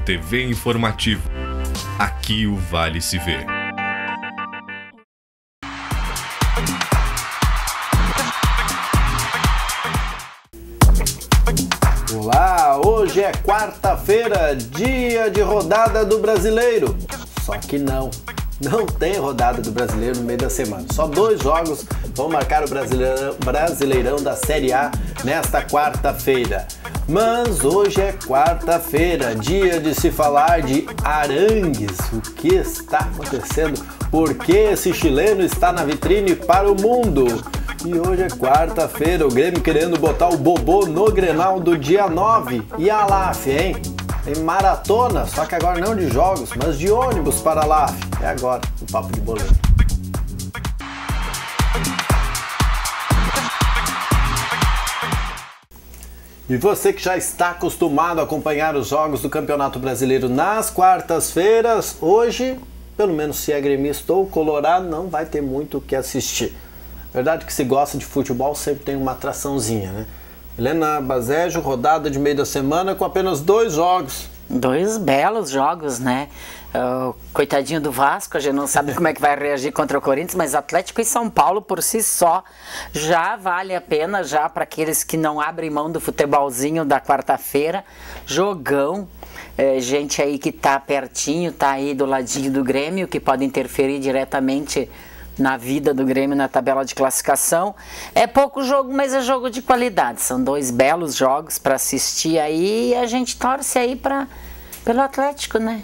TV Informativo. Aqui o Vale se vê. Olá, hoje é quarta-feira, dia de rodada do Brasileiro. Só que não tem rodada do Brasileiro no meio da semana. Só 2 jogos vão marcar o Brasileirão da Série A nesta quarta-feira. Mas hoje é quarta-feira, dia de se falar de Arangues. O que está acontecendo? Por que esse chileno está na vitrine para o mundo? E hoje é quarta-feira, o Grêmio querendo botar o Bobô no Grenal do dia 9. E a LAF, hein? Tem maratona, só que agora não de jogos, mas de ônibus para a LAF. É agora, o Papo de Boleiro. E você que já está acostumado a acompanhar os jogos do Campeonato Brasileiro nas quartas-feiras, hoje, pelo menos se é gremista ou colorado, não vai ter muito o que assistir. Verdade que se gosta de futebol sempre tem uma atraçãozinha, né? Helena Bazejo, rodada de meio da semana com apenas 2 jogos. 2 belos jogos, né? Coitadinho do Vasco, a gente não sabe como é que vai reagir contra o Corinthians, mas Atlético e São Paulo por si só já vale a pena, já para aqueles que não abrem mão do futebolzinho da quarta-feira. Jogão, gente aí que tá pertinho, tá aí do ladinho do Grêmio, que pode interferir diretamente na vida do Grêmio na tabela de classificação. É pouco jogo, mas é jogo de qualidade. São 2 belos jogos para assistir aí e a gente torce aí pelo Atlético, né?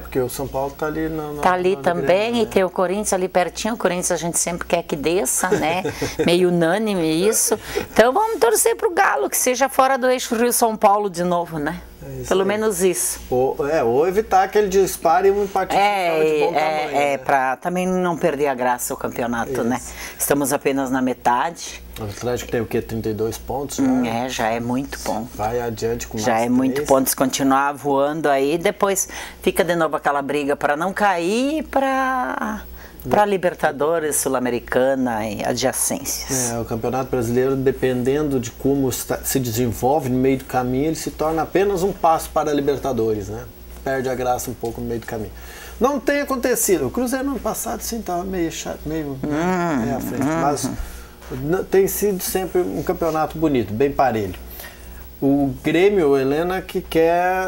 Porque o São Paulo tá ali tá ali também, Grêmio, e né? tem o Corinthians ali pertinho. O Corinthians a gente sempre quer que desça, né? Meio unânime isso. Então vamos torcer pro Galo, que seja fora do eixo Rio-São Paulo de novo, né? Pelo menos isso. Ou evitar aquele disparo e um empate de bom tamanho. Pra também não perder a graça o campeonato, né? Estamos apenas na metade. O Atlético tem o quê? 32 pontos? Já é muito bom. Vai adiante com mais Já é 3. muito pontos, continuar voando aí, depois fica de novo aquela briga para não cair para Libertadores, Sul-Americana e adjacências. O Campeonato Brasileiro, dependendo de como se desenvolve no meio do caminho, ele se torna apenas um passo para a Libertadores, né? Perde a graça um pouco no meio do caminho. Não tem acontecido. O Cruzeiro no ano passado sim estava meio chato, meio à frente, mas tem sido sempre um campeonato bonito, bem parelho. O Grêmio, Helena, que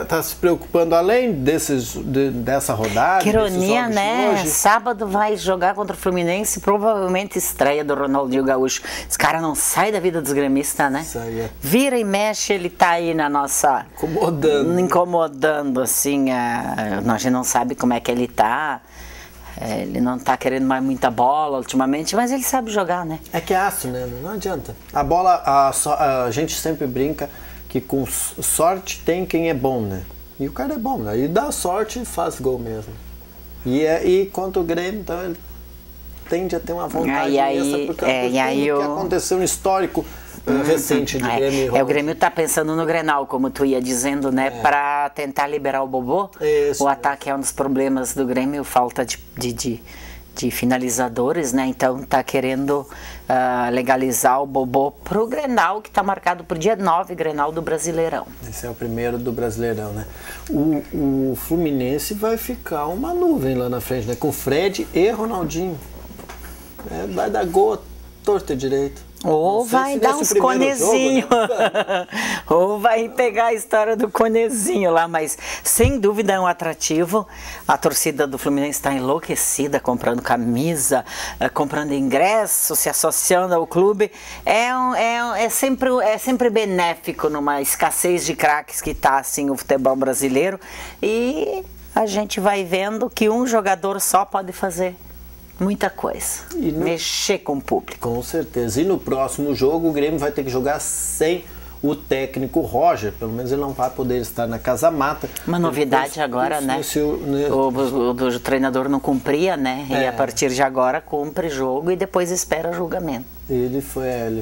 tá se preocupando além dessa rodada. Que ironia, né? Sábado vai jogar contra o Fluminense, provavelmente estreia do Ronaldinho Gaúcho. Esse cara não sai da vida dos gremistas, né? Vira e mexe, ele tá aí na nossa... Incomodando, assim. A gente não sabe como é que ele tá. Ele não tá querendo mais muita bola ultimamente, mas ele sabe jogar, né? É que é aço, né? Não adianta. A bola, a gente sempre brinca que com sorte tem quem é bom, né? E o cara é bom, né? E dá sorte e faz gol mesmo. E quanto o Grêmio, então ele tende a ter uma vontade imensa, porque que aconteceu no histórico recente de Grêmio. O Grêmio tá pensando no Grenal, como tu ia dizendo, né? Para tentar liberar o Bobô. O ataque é um dos problemas do Grêmio, falta de finalizadores, né? Então tá querendo legalizar o Bobô pro Grenal, que tá marcado pro dia 9, Grenal do Brasileirão. Esse é o primeiro do Brasileirão, né? O Fluminense vai ficar uma nuvem lá na frente, né? Com Fred e Ronaldinho. Vai dar gol à torta direito. Ou vai dar uns conezinhos, né? Ou vai pegar a história do conezinho lá, mas sem dúvida é um atrativo. A torcida do Fluminense está enlouquecida, comprando camisa, comprando ingresso, se associando ao clube. É sempre benéfico numa escassez de craques que está assim o futebol brasileiro, e a gente vai vendo que um jogador só pode fazer muita coisa, mexer com o público. Com certeza. E no próximo jogo o Grêmio vai ter que jogar sem o técnico Roger. Pelo menos ele não vai poder estar na Casa Mata. Uma novidade agora, né? O treinador não cumpria, né? E a partir de agora cumpre jogo e depois espera julgamento. Ele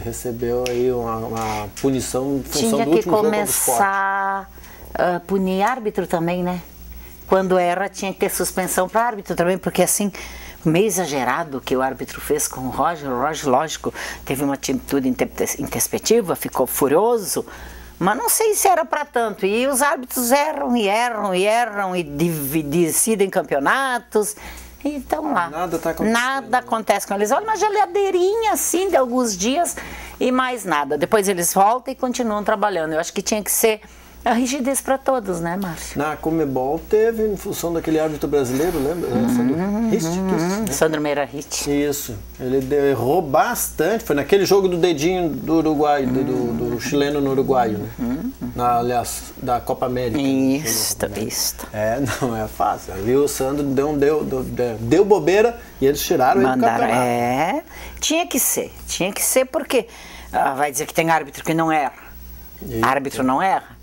recebeu aí uma punição em função do último jogo do Sport. Tinha que começar a punir árbitro também, né? Quando era, tinha que ter suspensão para árbitro também, porque assim, meio exagerado o que o árbitro fez com o Roger. O Roger, lógico, teve uma atitude intempestiva, ficou furioso, Mas não sei se era para tanto. E os árbitros erram e decidem campeonatos. E estão lá. Nada tá acontecendo. Nada acontece com eles. Olha uma geladeirinha assim de alguns dias e mais nada. Depois eles voltam e continuam trabalhando. Eu acho que tinha que ser a rigidez para todos, né, Márcio? Na Conmebol teve, em função daquele árbitro brasileiro, lembra? Sandro Meirahit. Isso. Ele errou bastante. Foi naquele jogo do dedinho do Uruguai, do chileno no Uruguai, né? Aliás, da Copa América. Isso. Não é fácil. Ali o Sandro deu bobeira e eles tiraram ele do campeonato. Tinha que ser porque vai dizer que tem árbitro que não erra. Árbitro não erra.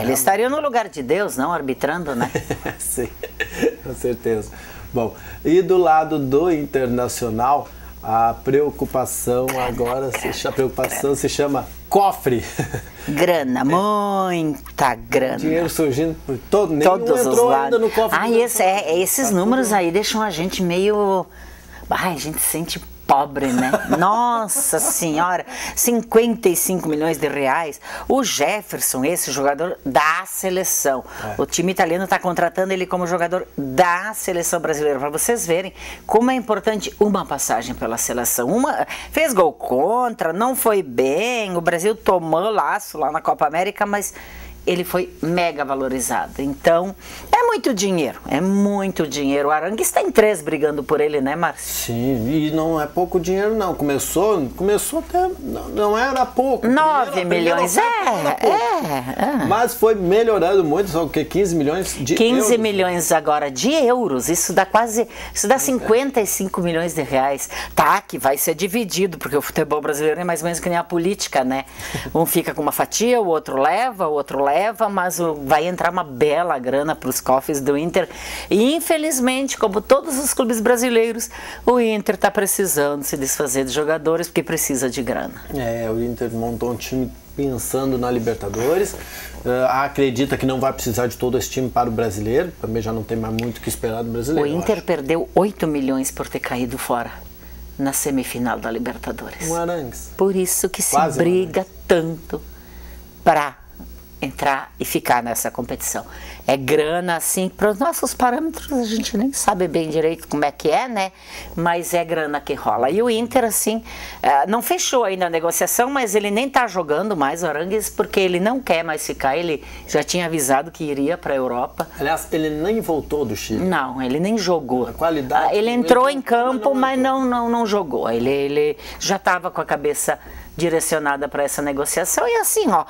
Ele estaria no lugar de Deus, não arbitrando, né? Sim, com certeza. Bom, e do lado do Internacional, a preocupação se chama cofre. Grana, muita grana. Dinheiro surgindo por todos os lados. Ainda no cofre. Esses números aí deixam a gente meio... a gente sente pobre, né? Nossa Senhora, 55 milhões de reais. O Jefferson, esse jogador da seleção. O time italiano está contratando ele como jogador da seleção brasileira. Para vocês verem como é importante uma passagem pela seleção. Fez gol contra, não foi bem. O Brasil tomou laço lá na Copa América, mas ele foi mega valorizado. Então, é muito dinheiro. O Arangues tem 3 brigando por ele, né, Márcio? Sim, e não é pouco dinheiro, não. Começou até... Não era pouco. 9 milhões, Mas foi melhorando muito, só que 15 milhões de 15 euros. milhões agora de euros, isso dá 55 milhões de reais. Tá, que vai ser dividido, porque o futebol brasileiro é mais ou menos que nem a política, né? Um fica com uma fatia, o outro leva, mas vai entrar uma bela grana para os cofres do Inter. E infelizmente, como todos os clubes brasileiros, o Inter está precisando se desfazer de jogadores porque precisa de grana. O Inter montou um time pensando na Libertadores, acredita que não vai precisar de todo esse time para o brasileiro, também já não tem mais muito o que esperar do brasileiro. O Inter perdeu 8 milhões por ter caído fora na semifinal da Libertadores. Um Arangues. Por isso que se briga tanto para entrar e ficar nessa competição. É grana, assim, para os nossos parâmetros, a gente nem sabe bem direito como é que é, né? Mas é grana que rola. E o Inter, assim, não fechou ainda a negociação, mas ele nem tá jogando mais o Arangues, porque ele não quer mais ficar. Ele já tinha avisado que iria para a Europa. Aliás, ele nem voltou do Chile. Não, ele nem jogou. A qualidade... ele entrou em campo, mas não jogou. Ele já estava com a cabeça direcionada para essa negociação. E assim, ó,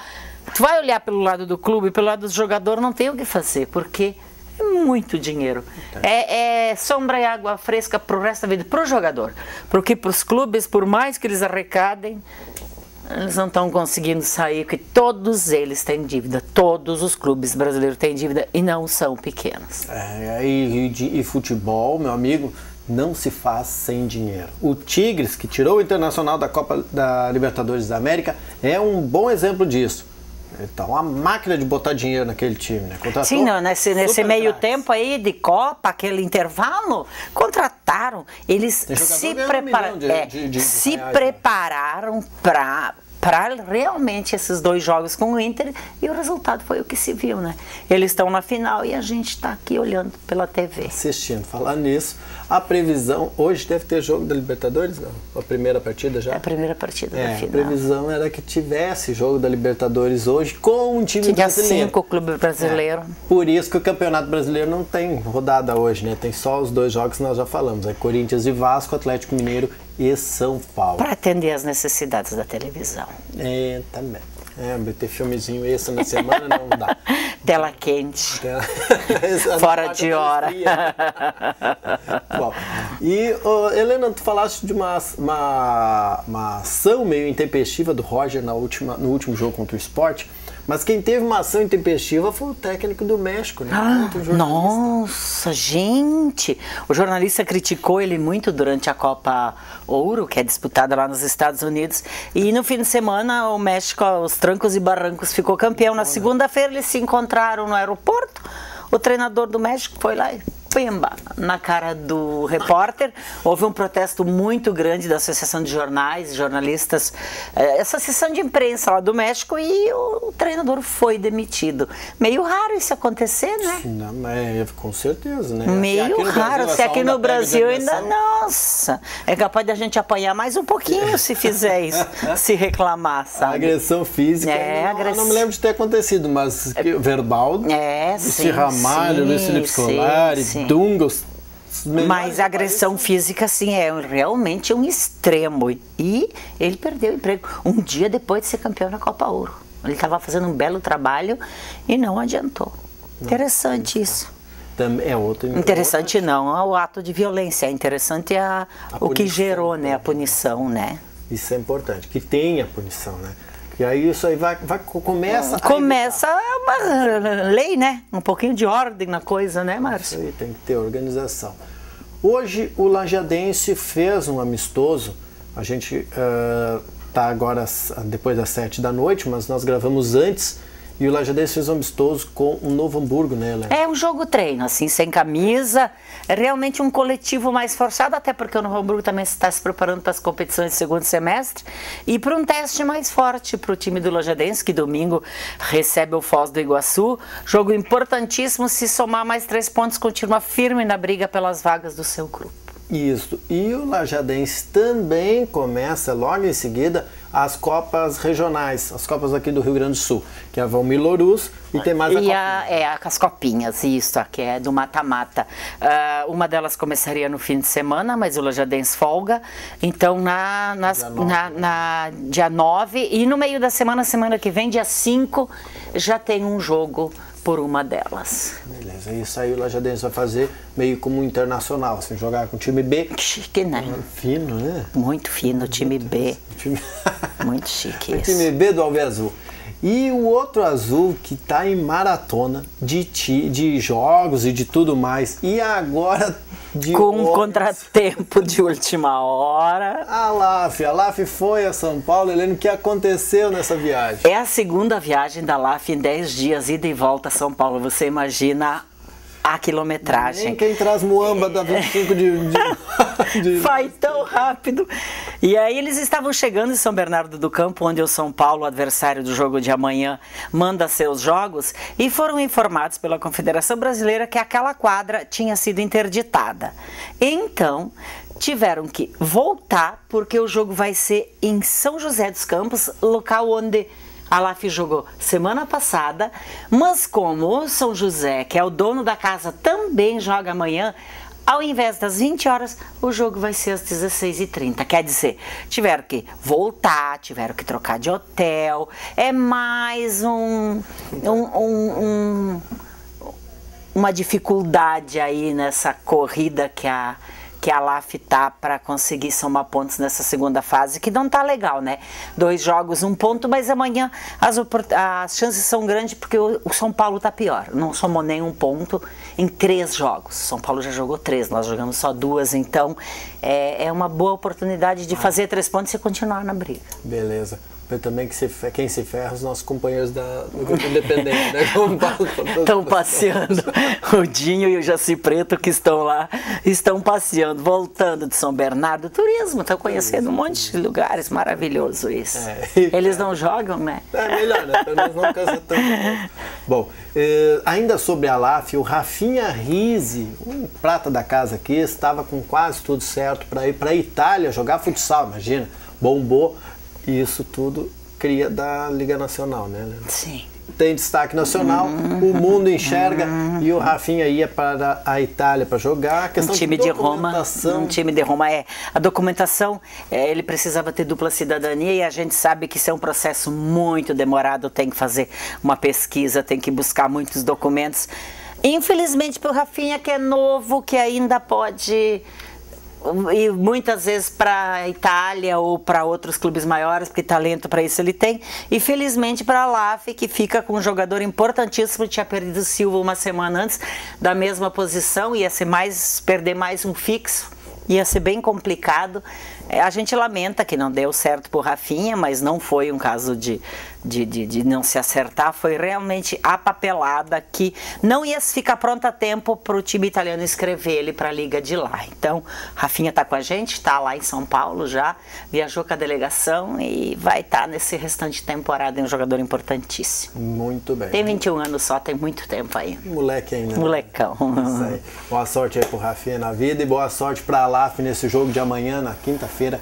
tu vai olhar pelo lado do clube, pelo lado do jogador, não tem o que fazer, porque é muito dinheiro. É sombra e água fresca pro resto da vida, pro jogador. Porque pros clubes, por mais que eles arrecadem, eles não estão conseguindo sair, porque todos eles têm dívida. Todos os clubes brasileiros têm dívida e não são pequenos. E futebol, meu amigo, não se faz sem dinheiro. O Tigres, que tirou o Internacional da Copa da Libertadores da América, é um bom exemplo disso. Então, a máquina de botar dinheiro naquele time, né? Sim, não, nesse meio tempo aí de Copa, aquele intervalo, contrataram, eles se prepararam para realmente esses 2 jogos com o Inter, e o resultado foi o que se viu, né? Eles estão na final e a gente está aqui olhando pela TV. Assistindo. Falar nisso, a previsão, hoje deve ter jogo da Libertadores, não? A primeira partida já? É a primeira partida da final. A previsão era que tivesse jogo da Libertadores hoje com um time brasileiro. Tinha 5 clubes brasileiros. Por isso que o Campeonato Brasileiro não tem rodada hoje, né? Tem só os 2 jogos que nós já falamos. É Corinthians e Vasco, Atlético Mineiro e São Paulo. Para atender às necessidades da televisão. Também. Ter filmezinho esse na semana não dá. Tela quente. Fora de hora. Bom, e Helena, tu falaste de uma ação meio intempestiva do Roger no último jogo contra o Sport. Mas quem teve uma ação intempestiva foi o técnico do México, né? Nossa, gente! O jornalista criticou ele muito durante a Copa Ouro, que é disputada lá nos Estados Unidos. E no fim de semana, o México, aos trancos e barrancos, ficou campeão. Na segunda-feira, eles se encontraram no aeroporto. O treinador do México foi lá e pimba, na cara do repórter. Houve um protesto muito grande da Associação de Jornais, jornalistas, essa Associação de Imprensa lá do México, e o treinador foi demitido. Meio raro isso acontecer, né? Não, mas com certeza, né? Meio raro. Se aqui no Brasil ainda, nossa, é capaz da gente apanhar mais um pouquinho se fizer isso, se reclamar, sabe? A agressão física, eu não me lembro de ter acontecido, mas verbal, sim, Ramalho, Luiz Felipe Scolari, Dunga, mas a agressão física, sim, é realmente um extremo. E ele perdeu o emprego um dia depois de ser campeão na Copa Ouro. Ele estava fazendo um belo trabalho e não adiantou. Interessante isso. É outro interessante não é o ato de violência, é interessante o que gerou, né, a punição, né? Isso é importante, que tenha punição, né? E aí isso aí começa uma lei, né? Um pouquinho de ordem na coisa, né, Márcio? Isso aí tem que ter organização. Hoje o Lajadense fez um amistoso. A gente tá agora depois das 7 da noite, mas nós gravamos antes. E o Lajadense fez um amistoso com o Novo Hamburgo, né, Helena? É um jogo treino, assim, sem camisa. É realmente um coletivo mais forçado, até porque o Novo Hamburgo também está se preparando para as competições de segundo semestre. E para um teste mais forte para o time do Lajadense, que domingo recebe o Foz do Iguaçu. Jogo importantíssimo, se somar mais 3 pontos, continua firme na briga pelas vagas do seu grupo. Isso. E o Lajadense também começa logo em seguida as Copas regionais, as Copas aqui do Rio Grande do Sul, que é a Valmir Louruz e tem mais as copinhas, isso, que é do mata-mata. Uma delas começaria no fim de semana, mas o Lajadense folga, então dia 9 e no meio da semana que vem, dia 5, já tem um jogo por uma delas. Beleza, isso aí o Lajadense vai fazer meio como um internacional, assim, jogar com o time B. Chique, né? Fino, né? Muito fino, o time B. Muito chique isso. O time B do Alve Azul. E o outro azul que está em maratona de jogos e de tudo mais. E agora com um contratempo de última hora. A LAF foi a São Paulo. Helena, o que aconteceu nessa viagem? É a segunda viagem da LAF em 10 dias, ida e volta a São Paulo. Você imagina a quilometragem. Nem quem traz muamba da 25 de... Vai tão rápido. E aí eles estavam chegando em São Bernardo do Campo, onde o São Paulo, adversário do jogo de amanhã, manda seus jogos, e foram informados pela Confederação Brasileira que aquela quadra tinha sido interditada. Então, tiveram que voltar, porque o jogo vai ser em São José dos Campos, local onde a LAF jogou semana passada, mas como o São José, que é o dono da casa, também joga amanhã, ao invés das 20 horas, o jogo vai ser às 16h30. Quer dizer, tiveram que voltar, tiveram que trocar de hotel. É mais uma dificuldade aí nessa corrida que a LAF tá para conseguir somar pontos nessa segunda fase, que não tá legal, né? 2 jogos, 1 ponto, mas amanhã as chances são grandes porque o São Paulo tá pior. Não somou nenhum ponto em 3 jogos. São Paulo já jogou 3, nós jogamos só 2, então é uma boa oportunidade de fazer 3 pontos e continuar na briga. Beleza. Eu também quem se ferra, os nossos companheiros do Grupo Independente, né? Estão passeando. O Dinho e o Jaci Preto, que estão lá, estão passeando, voltando de São Bernardo. Turismo, estão conhecendo um monte de lugares, maravilhoso isso. Eles não jogam, né? É melhor, né? Pelo menos não cansa tanto. Bom, ainda sobre a LAF, o Rafinha Rizzi, um prata da casa aqui, estava com quase tudo certo para ir para a Itália jogar futsal, imagina, bombou. E isso tudo cria da Liga Nacional, né? Sim. Tem destaque nacional, o mundo enxerga e o Rafinha ia para a Itália para jogar. A questão um time de Roma, a documentação, ele precisava ter dupla cidadania e a gente sabe que isso é um processo muito demorado, tem que fazer uma pesquisa, tem que buscar muitos documentos. Infelizmente para o Rafinha, que é novo, que ainda pode... e muitas vezes para a Itália ou para outros clubes maiores, porque talento para isso ele tem, e felizmente para a LAF, que fica com um jogador importantíssimo, tinha perdido o Silva uma semana antes, da mesma posição, ia ser perder mais um fixo, ia ser bem complicado. A gente lamenta que não deu certo por Rafinha, mas não foi um caso de de não se acertar, foi realmente a papelada que não ia ficar pronta a tempo para o time italiano escrever ele para a liga de lá. Então, Rafinha está com a gente, está lá em São Paulo já, viajou com a delegação e vai estar nesse restante de temporada, é um jogador importantíssimo. Muito bem. Tem 21 anos só, tem muito tempo aí. Moleque ainda. Molecão. Isso aí. Boa sorte aí pro Rafinha na vida e boa sorte pra Alaf nesse jogo de amanhã, na quinta-feira,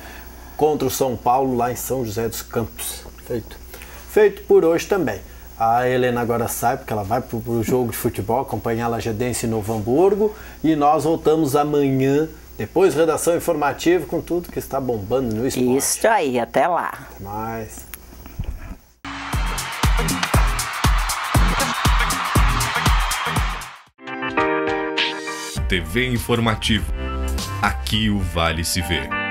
contra o São Paulo, lá em São José dos Campos. Feito por hoje também. A Helena agora sai, porque ela vai pro jogo de futebol, acompanhar a Lajadense em Novo Hamburgo. E nós voltamos amanhã, depois redação informativa, com tudo que está bombando no esporte. Isso aí, até lá. Até mais. TV Informativo. Aqui o Vale se vê.